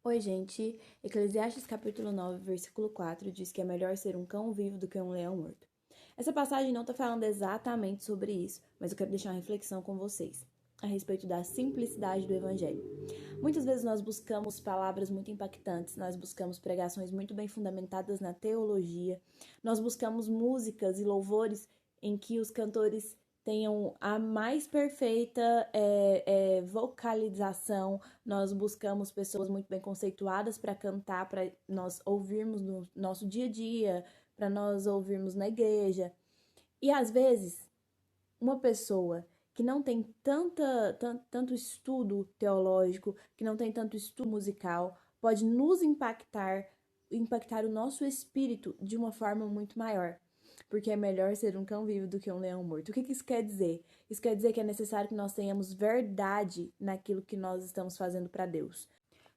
Oi, gente. Eclesiastes capítulo 9, versículo 4 diz que é melhor ser um cão vivo do que um leão morto. Essa passagem não está falando exatamente sobre isso, mas eu quero deixar uma reflexão com vocês a respeito da simplicidade do evangelho. Muitas vezes nós buscamos palavras muito impactantes, nós buscamos pregações muito bem fundamentadas na teologia, nós buscamos músicas e louvores em que os cantores tenham a mais perfeita vocalização. Nós buscamos pessoas muito bem conceituadas para cantar, para nós ouvirmos no nosso dia a dia, para nós ouvirmos na igreja. E às vezes, uma pessoa que não tem tanto estudo teológico, que não tem tanto estudo musical, pode nos impactar o nosso espírito de uma forma muito maior. Porque é melhor ser um cão vivo do que um leão morto. O que isso quer dizer? Isso quer dizer que é necessário que nós tenhamos verdade naquilo que nós estamos fazendo para Deus.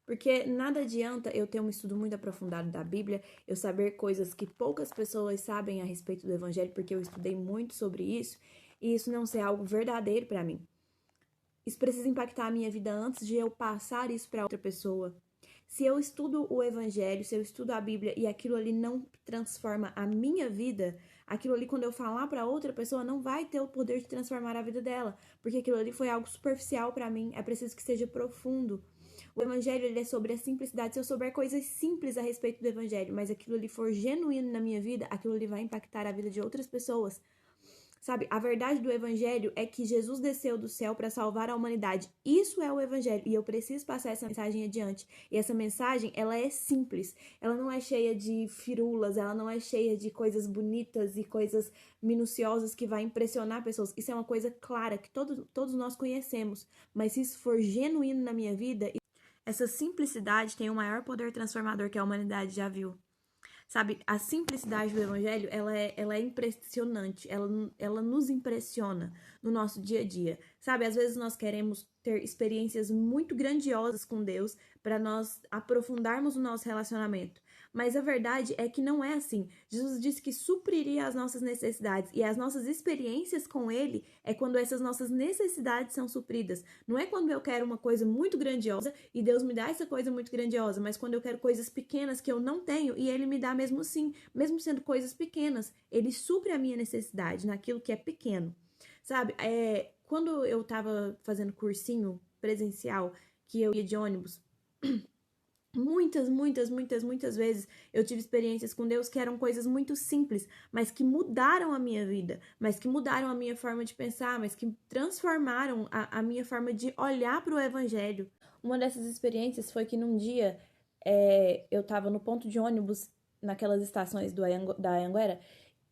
Porque nada adianta eu ter um estudo muito aprofundado da Bíblia, eu saber coisas que poucas pessoas sabem a respeito do Evangelho, porque eu estudei muito sobre isso, e isso não ser algo verdadeiro para mim. Isso precisa impactar a minha vida antes de eu passar isso para outra pessoa. Se eu estudo o Evangelho, se eu estudo a Bíblia e aquilo ali não transforma a minha vida, aquilo ali, quando eu falar para outra pessoa, não vai ter o poder de transformar a vida dela, porque aquilo ali foi algo superficial para mim, é preciso que seja profundo. O evangelho ele é sobre a simplicidade. Se eu souber coisas simples a respeito do evangelho, mas aquilo ali for genuíno na minha vida, aquilo ali vai impactar a vida de outras pessoas. Sabe, a verdade do evangelho é que Jesus desceu do céu para salvar a humanidade. Isso é o evangelho e eu preciso passar essa mensagem adiante. E essa mensagem, ela é simples. Ela não é cheia de firulas, ela não é cheia de coisas bonitas e coisas minuciosas que vai impressionar pessoas. Isso é uma coisa clara que todos nós conhecemos. Mas se isso for genuíno na minha vida, essa simplicidade tem o maior poder transformador que a humanidade já viu. Sabe, a simplicidade do evangelho, ela é impressionante, ela nos impressiona no nosso dia a dia. Sabe, às vezes nós queremos ter experiências muito grandiosas com Deus para nós aprofundarmos o nosso relacionamento. Mas a verdade é que não é assim. Jesus disse que supriria as nossas necessidades e as nossas experiências com Ele é quando essas nossas necessidades são supridas. Não é quando eu quero uma coisa muito grandiosa e Deus me dá essa coisa muito grandiosa, mas quando eu quero coisas pequenas que eu não tenho e Ele me dá mesmo assim, mesmo sendo coisas pequenas, Ele supre a minha necessidade naquilo que é pequeno. Sabe, quando eu tava fazendo cursinho presencial, que eu ia de ônibus, muitas vezes eu tive experiências com Deus que eram coisas muito simples, mas que mudaram a minha vida, mas que mudaram a minha forma de pensar, mas que transformaram a minha forma de olhar para o Evangelho. Uma dessas experiências foi que num dia eu estava no ponto de ônibus, naquelas estações da Anhanguera,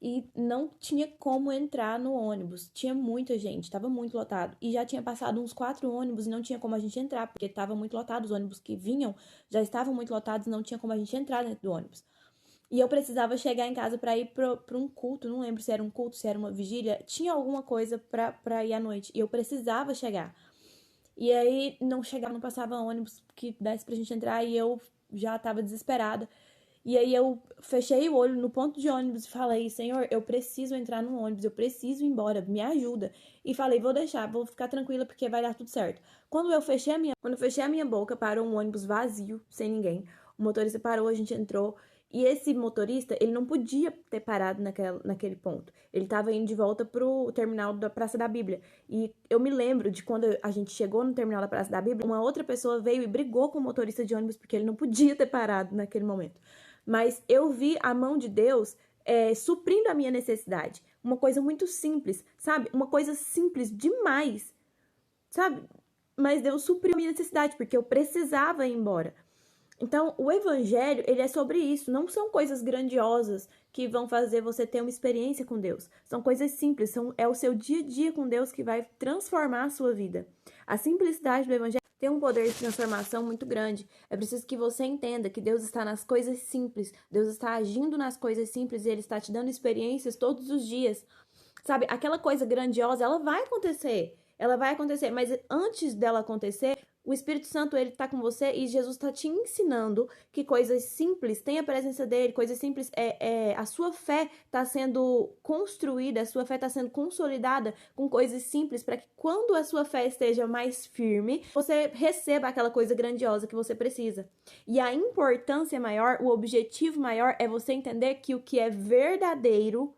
e não tinha como entrar no ônibus. Tinha muita gente, estava muito lotado. E já tinha passado uns 4 ônibus e não tinha como a gente entrar, porque estava muito lotado. Os ônibus que vinham já estavam muito lotados e não tinha como a gente entrar dentro do ônibus. E eu precisava chegar em casa para ir para um culto, não lembro se era um culto, se era uma vigília. Tinha alguma coisa para ir à noite e eu precisava chegar. E aí não chegava, não passava ônibus que desse pra gente entrar e eu já tava desesperada. E aí eu fechei o olho no ponto de ônibus e falei, Senhor, eu preciso entrar no ônibus, eu preciso ir embora, me ajuda. E falei, vou deixar, vou ficar tranquila porque vai dar tudo certo. Quando eu fechei a minha boca, parou um ônibus vazio, sem ninguém. O motorista parou, a gente entrou. E esse motorista, ele não podia ter parado naquele ponto. Ele estava indo de volta pro terminal da Praça da Bíblia. E eu me lembro de quando a gente chegou no terminal da Praça da Bíblia, uma outra pessoa veio e brigou com o motorista de ônibus porque ele não podia ter parado naquele momento. Mas eu vi a mão de Deus suprindo a minha necessidade. Uma coisa muito simples, sabe? Uma coisa simples demais, sabe? Mas Deus supriu a minha necessidade porque eu precisava ir embora. Então, o evangelho, ele é sobre isso. Não são coisas grandiosas que vão fazer você ter uma experiência com Deus. São coisas simples, é o seu dia a dia com Deus que vai transformar a sua vida. A simplicidade do evangelho tem um poder de transformação muito grande. É preciso que você entenda que Deus está nas coisas simples. Deus está agindo nas coisas simples e Ele está te dando experiências todos os dias. Sabe, aquela coisa grandiosa, ela vai acontecer. Ela vai acontecer, mas antes dela acontecer, O Espírito Santo, ele tá com você e Jesus tá te ensinando que coisas simples, tem a presença dele, coisas simples, a sua fé tá sendo construída, a sua fé tá sendo consolidada com coisas simples para que quando a sua fé esteja mais firme, você receba aquela coisa grandiosa que você precisa. E a importância maior, o objetivo maior é você entender que o que é verdadeiro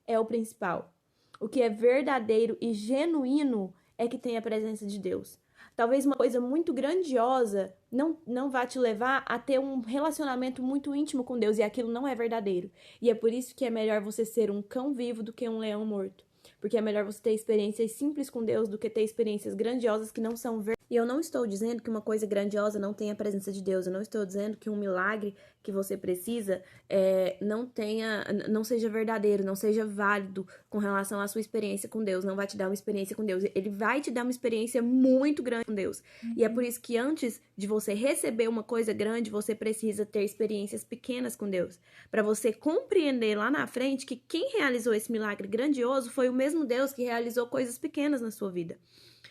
é o principal. O que é verdadeiro e genuíno é que tem a presença de Deus. Talvez uma coisa muito grandiosa não vá te levar a ter um relacionamento muito íntimo com Deus, e aquilo não é verdadeiro. E é por isso que é melhor você ser um cão vivo do que um leão morto. Porque é melhor você ter experiências simples com Deus do que ter experiências grandiosas que não são verdadeiras. E eu não estou dizendo que uma coisa grandiosa não tenha a presença de Deus. Eu não estou dizendo que um milagre que você precisa não seja verdadeiro, não seja válido com relação à sua experiência com Deus. Não vai te dar uma experiência com Deus. Ele vai te dar uma experiência muito grande com Deus. E é por isso que antes de você receber uma coisa grande, você precisa ter experiências pequenas com Deus. Para você compreender lá na frente que quem realizou esse milagre grandioso foi o mesmo Deus que realizou coisas pequenas na sua vida.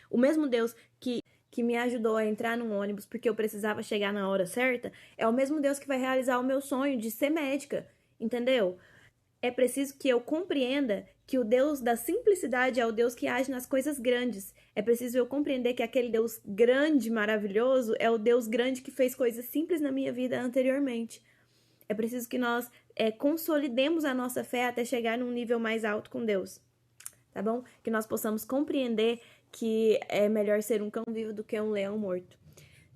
O mesmo Deus que me ajudou a entrar num ônibus porque eu precisava chegar na hora certa, é o mesmo Deus que vai realizar o meu sonho de ser médica, entendeu? É preciso que eu compreenda que o Deus da simplicidade é o Deus que age nas coisas grandes. É preciso eu compreender que aquele Deus grande, maravilhoso, é o Deus grande que fez coisas simples na minha vida anteriormente. É preciso que nós consolidemos a nossa fé até chegar num nível mais alto com Deus, tá bom? Que nós possamos compreender que é melhor ser um cão vivo do que um leão morto.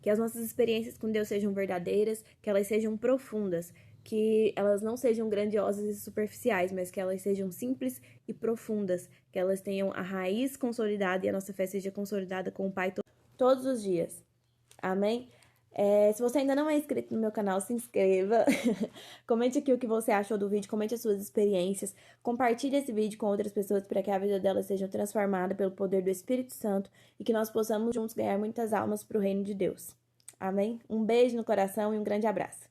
Que as nossas experiências com Deus sejam verdadeiras, que elas sejam profundas, que elas não sejam grandiosas e superficiais, mas que elas sejam simples e profundas, que elas tenham a raiz consolidada e a nossa fé seja consolidada com o Pai todos os dias. Amém? Se você ainda não é inscrito no meu canal, se inscreva. Comente aqui o que você achou do vídeo, comente as suas experiências. Compartilhe esse vídeo com outras pessoas para que a vida delas seja transformada pelo poder do Espírito Santo e que nós possamos juntos ganhar muitas almas para o reino de Deus. Amém? Um beijo no coração e um grande abraço.